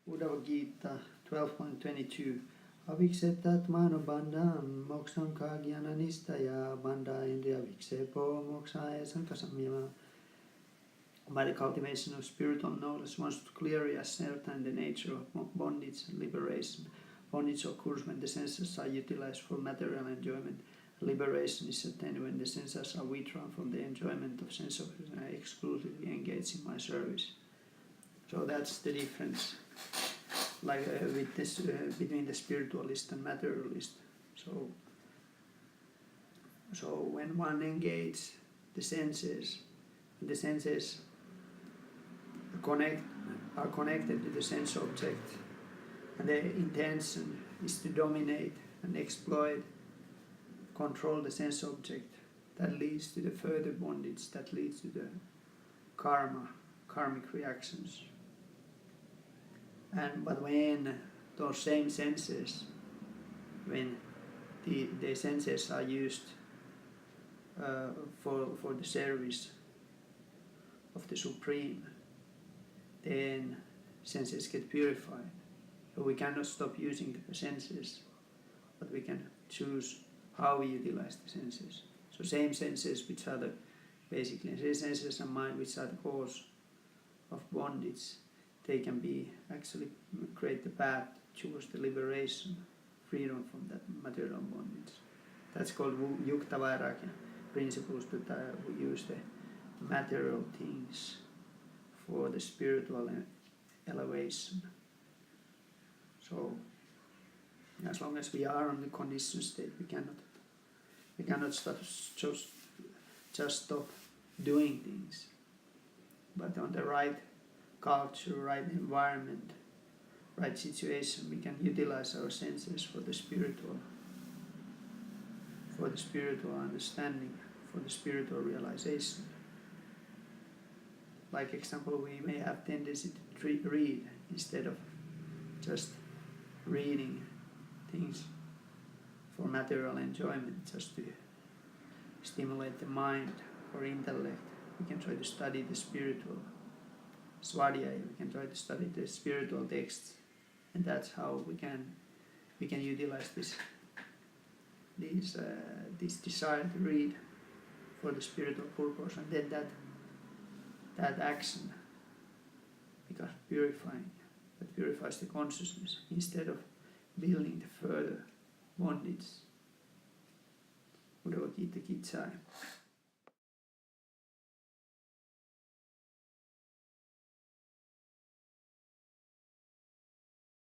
Uddhava Gita 12.22 Aviksetat mano bandham moksham ka jnananistaya bandha indriya viksepo mokshaya sankasamyama. By the cultivation of spiritual knowledge, one should clearly ascertain the nature of bondage and liberation. Bondage occurs when the senses are utilized for material enjoyment. Liberation is attained when the senses are withdrawn from the enjoyment of sense objects and are exclusively engaged in my service. So that's the difference, with this between the spiritualist and materialist. So when one engages the senses are connected to the sense object, and the intention is to dominate and exploit, control the sense object, that leads to the further bondage, that leads to the karmic reactions. But when those same senses, when the senses are used for the service of the Supreme, then senses get purified. So we cannot stop using the senses, but we can choose how we utilize the senses. So same senses, which are basically senses and mind, which are the cause of bondage, they can be actually create the path towards the liberation, freedom from that material bondage. That's called Uddhava Gita principles, that we use the material things for the spiritual elevation. So as long as we are on the conditioned state, we cannot just stop doing things. But on the right culture, right environment, right situation, we can utilize our senses for the spiritual understanding, for the spiritual realization. Like example, we may have tendency to read instead of just reading things for material enjoyment, just to stimulate the mind or intellect. We can try to study the spiritual Swadhyaya, we can try to study the spiritual texts, and that's how we can utilize this desire to read for the spiritual purpose, and then that action becomes purifying. That purifies the consciousness instead of building the further bondage. Uddhava Gita.